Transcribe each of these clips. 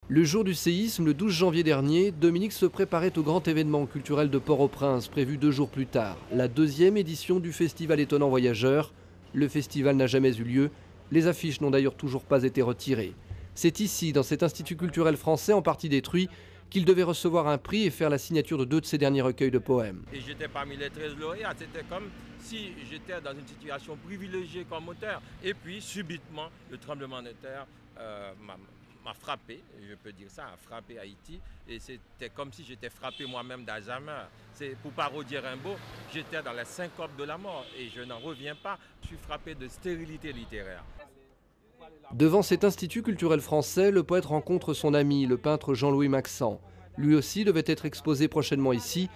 Le jour du séisme, le 12 janvier dernier, Dominique se préparait au grand événement culturel de Port-au-Prince, prévu 2 jours plus tard, la 2e édition du Festival Étonnant Voyageurs. Le festival n'a jamais eu lieu, les affiches n'ont d'ailleurs toujours pas été retirées. C'est ici, dans cet institut culturel français en partie détruit, qu'il devait recevoir un prix et faire la signature de 2 de ses derniers recueils de poèmes. Et j'étais parmi les 13 lauréats, c'était comme si j'étais dans une situation privilégiée comme auteur. Et puis, subitement, le tremblement de terre m'a frappé, je peux dire ça, a frappé Haïti. Et c'était comme si j'étais frappé moi-même d'Alzheimer. C'est pour parodier Rimbaud, j'étais dans la syncope de la mort et je n'en reviens pas. Je suis frappé de stérilité littéraire. Devant cet institut culturel français, le poète rencontre son ami, le peintre Jean-Louis Maxent. Lui aussi devait être exposé prochainement ici.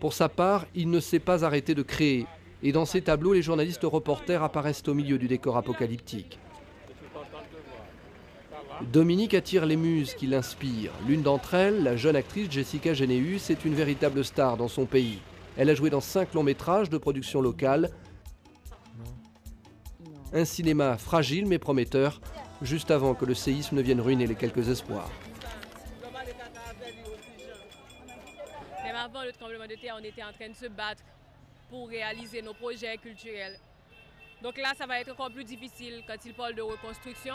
Pour sa part, il ne s'est pas arrêté de créer. Et dans ses tableaux, les journalistes reporters apparaissent au milieu du décor apocalyptique. Dominique attire les muses qui l'inspirent. L'une d'entre elles, la jeune actrice Jessica Généus, est une véritable star dans son pays. Elle a joué dans 5 longs métrages de production locale. Un cinéma fragile mais prometteur, juste avant que le séisme ne vienne ruiner les quelques espoirs. Même avant le tremblement de terre, on était en train de se battre pour réaliser nos projets culturels. Donc là, ça va être encore plus difficile quand il parle de reconstruction.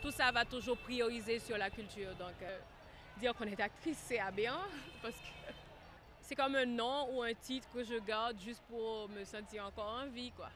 Tout ça va toujours prioriser sur la culture. Donc, dire qu'on est actrice, c'est aberrant, parce que c'est comme un nom ou un titre que je garde juste pour me sentir encore en vie, quoi.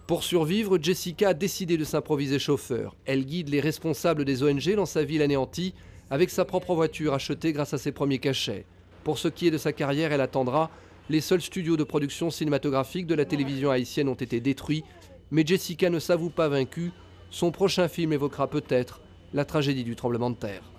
Pour survivre, Jessica a décidé de s'improviser chauffeur. Elle guide les responsables des ONG dans sa ville anéantie avec sa propre voiture achetée grâce à ses premiers cachets. Pour ce qui est de sa carrière, elle attendra. Les seuls studios de production cinématographique de la télévision haïtienne ont été détruits. Mais Jessica ne s'avoue pas vaincue. Son prochain film évoquera peut-être la tragédie du tremblement de terre.